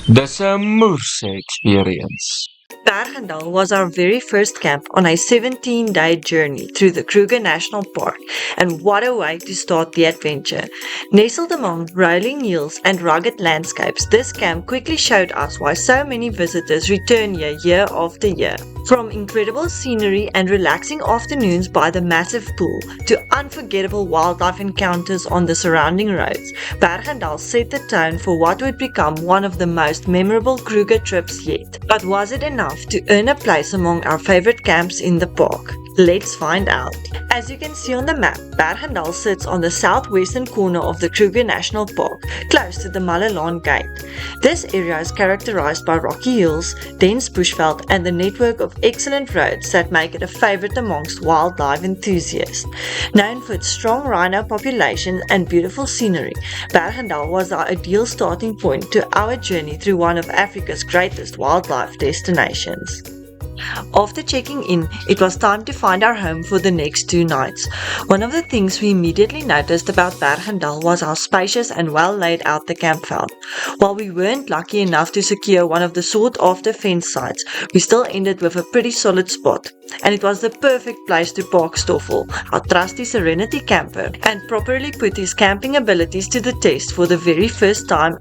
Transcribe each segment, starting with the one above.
Dis 'n moerse experience. Berg-en-Dal was our very first camp on a 17-day journey through the Kruger National Park, and what a way to start the adventure. Nestled among rolling hills and rugged landscapes, this camp quickly showed us why so many visitors return here year after year. From incredible scenery and relaxing afternoons by the massive pool to unforgettable wildlife encounters on the surrounding roads, Berg-en-Dal set the tone for what would become one of the most memorable Kruger trips yet. But was it enough to earn a place among our favorite camps in the park? Let's find out. As you can see on the map, Berg-en-Dal sits on the southwestern corner of the Kruger National Park, close to the Malalaan Gate. This area is characterized by rocky hills, dense bushveld, and the network of excellent roads that make it a favorite amongst wildlife enthusiasts. Known for its strong rhino population and beautiful scenery, Berg-en-Dal was our ideal starting point to our journey through one of Africa's greatest wildlife destinations. After checking in, it was time to find our home for the next 2 nights. One of the things we immediately noticed about Berg-en-Dal was how spacious and well laid out the camp felt. While we weren't lucky enough to secure one of the sought-after fence sites, we still ended with a pretty solid spot. And it was the perfect place to park Stoffel, our trusty Serenity camper, and properly put his camping abilities to the test for the very first time.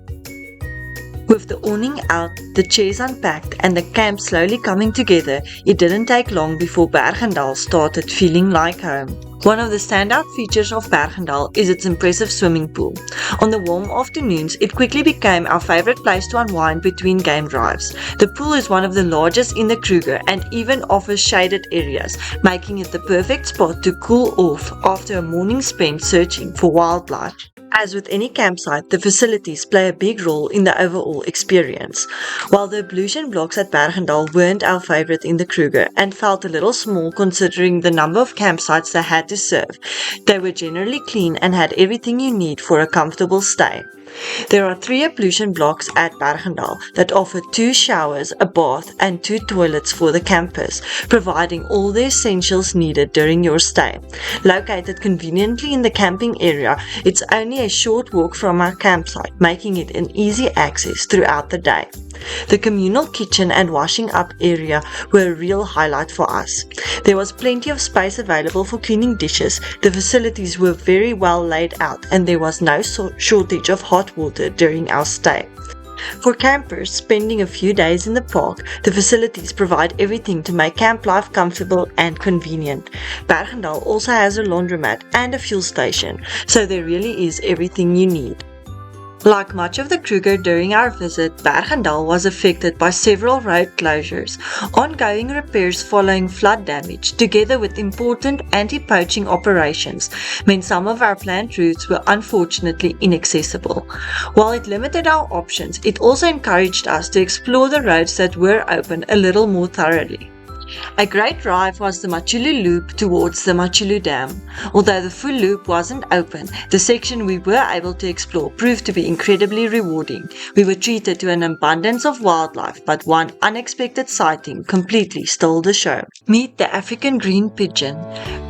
With the awning out, the chairs unpacked, and the camp slowly coming together, it didn't take long before Berg-en-Dal started feeling like home. One of the standout features of Berg-en-Dal is its impressive swimming pool. On the warm afternoons, it quickly became our favorite place to unwind between game drives. The pool is one of the largest in the Kruger and even offers shaded areas, making it the perfect spot to cool off after a morning spent searching for wildlife. As with any campsite, the facilities play a big role in the overall experience. While the ablution blocks at Berg-en-Dal weren't our favorite in the Kruger and felt a little small considering the number of campsites they had to serve, they were generally clean and had everything you need for a comfortable stay. There are 3 ablution blocks at Berg-en-Dal that offer 2 showers, a bath, and 2 toilets for the campers, providing all the essentials needed during your stay. Located conveniently in the camping area, it's only a short walk from our campsite, making it an easy access throughout the day. The communal kitchen and washing up area were a real highlight for us. There was plenty of space available for cleaning dishes, the facilities were very well laid out, and there was no shortage of hot water during our stay. For campers spending a few days in the park, the facilities provide everything to make camp life comfortable and convenient. Berg-en-Dal also has a laundromat and a fuel station, so there really is everything you need. Like much of the Kruger during our visit, Berg-en-Dal was affected by several road closures. Ongoing repairs following flood damage, together with important anti-poaching operations, meant some of our planned routes were unfortunately inaccessible. While it limited our options, it also encouraged us to explore the roads that were open a little more thoroughly. A great drive was the Matjulu Loop towards the Matjulu Dam. Although the full loop wasn't open, the section we were able to explore proved to be incredibly rewarding. We were treated to an abundance of wildlife, but one unexpected sighting completely stole the show. Meet the African green pigeon.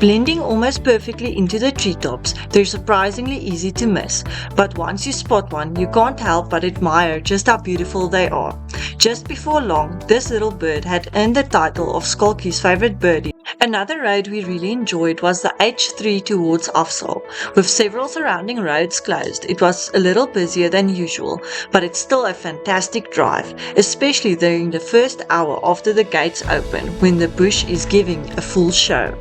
Blending almost perfectly into the treetops, they're surprisingly easy to miss, but once you spot one, you can't help but admire just how beautiful they are. Just before long, this little bird had earned the title of Skalkie's favorite birdie. Another road we really enjoyed was the H3 towards Afsaal. With several surrounding roads closed, it was a little busier than usual, but it's still a fantastic drive, especially during the first hour after the gates open, when the bush is giving a full show.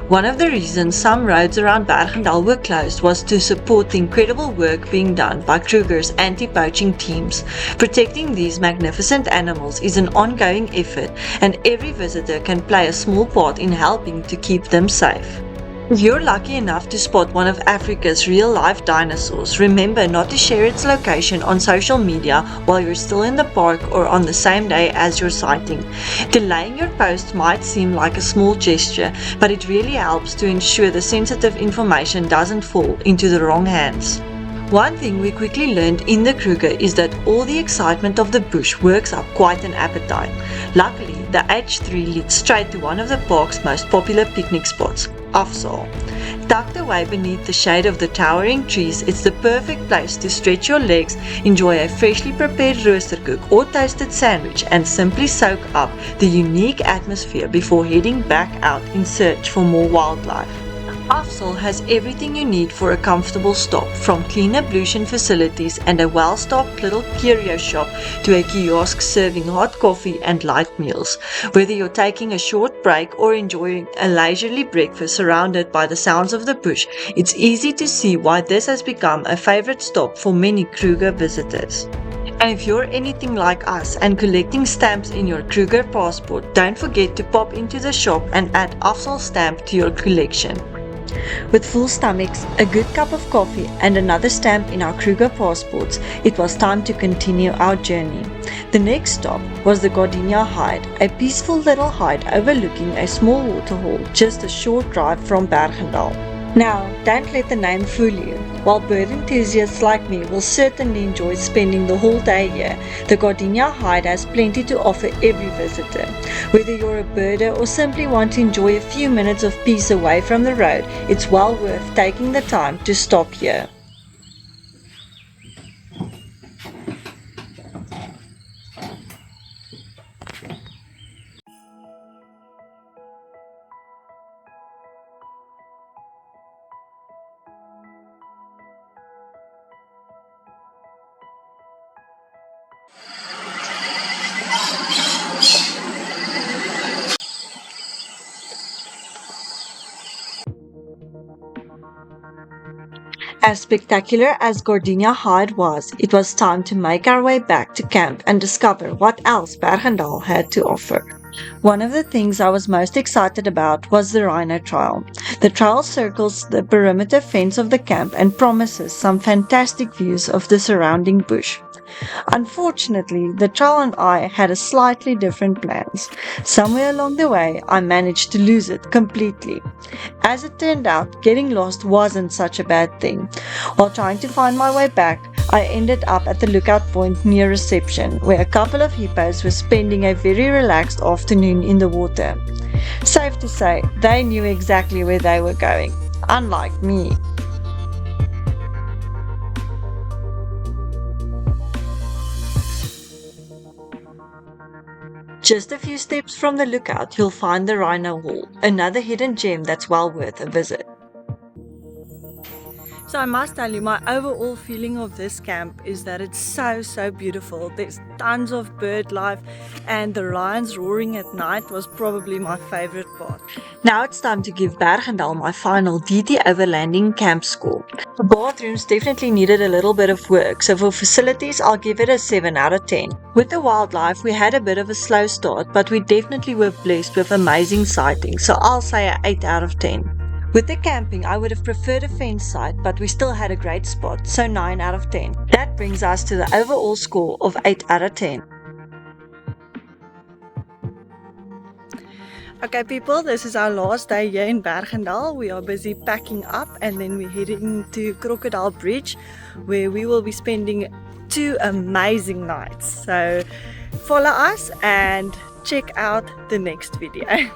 One of the reasons some roads around Berg-en-Dal were closed was to support the incredible work being done by Kruger's anti-poaching teams. Protecting these magnificent animals is an ongoing effort, and every visitor can play a small part in helping to keep them safe. If you're lucky enough to spot one of Africa's real-life dinosaurs, remember not to share its location on social media while you're still in the park or on the same day as your sighting. Delaying your post might seem like a small gesture, but it really helps to ensure the sensitive information doesn't fall into the wrong hands. One thing we quickly learned in the Kruger is that all the excitement of the bush works up quite an appetite. Luckily, the H3 leads straight to one of the park's most popular picnic spots. Afsaal. Tucked away beneath the shade of the towering trees, it's the perfect place to stretch your legs, enjoy a freshly prepared roosterkoek or toasted sandwich, and simply soak up the unique atmosphere before heading back out in search for more wildlife. Afsaal has everything you need for a comfortable stop, from clean ablution facilities and a well-stocked little curio shop to a kiosk serving hot coffee and light meals. Whether you're taking a short break or enjoying a leisurely breakfast surrounded by the sounds of the bush, it's easy to see why this has become a favorite stop for many Kruger visitors. And if you're anything like us and collecting stamps in your Kruger passport, don't forget to pop into the shop and add Afsaal stamp to your collection. With full stomachs, a good cup of coffee, and another stamp in our Kruger passports, it was time to continue our journey. The next stop was the Gardenia Hide, a peaceful little hide overlooking a small waterhole just a short drive from Berg-en-Dal. Now, don't let the name fool you. While bird enthusiasts like me will certainly enjoy spending the whole day here, the Gardenia Hide has plenty to offer every visitor. Whether you're a birder or simply want to enjoy a few minutes of peace away from the road, it's well worth taking the time to stop here. As spectacular as Gardenia Hide was, it was time to make our way back to camp and discover what else Berg-en-Dal had to offer. One of the things I was most excited about was the Rhino trail. The trail circles the perimeter fence of the camp and promises some fantastic views of the surrounding bush. Unfortunately, the trail and I had a slightly different plans. Somewhere along the way, I managed to lose it completely. As it turned out, getting lost wasn't such a bad thing. While trying to find my way back, I ended up at the lookout point near reception, where a couple of hippos were spending a very relaxed afternoon in the water. Safe to say, they knew exactly where they were going, unlike me. Just a few steps from the lookout, you'll find the Rhino Hall, another hidden gem that's well worth a visit. So I must tell you, my overall feeling of this camp is that it's so beautiful. There's tons of bird life, and the lions roaring at night was probably my favorite part. Now it's time to give Berg-en-Dal my final DT Overlanding camp score. The bathrooms definitely needed a little bit of work, so for facilities I'll give it a 7 out of 10. With the wildlife we had a bit of a slow start, but we definitely were blessed with amazing sightings, so I'll say an 8 out of 10. With the camping, I would have preferred a fence site, but we still had a great spot, so 9 out of 10. That brings us to the overall score of 8 out of 10. Okay people, this is our last day here in Berg-en-Dal. We are busy packing up and then we're heading to Crocodile Bridge, where we will be spending 2 amazing nights. So follow us and check out the next video.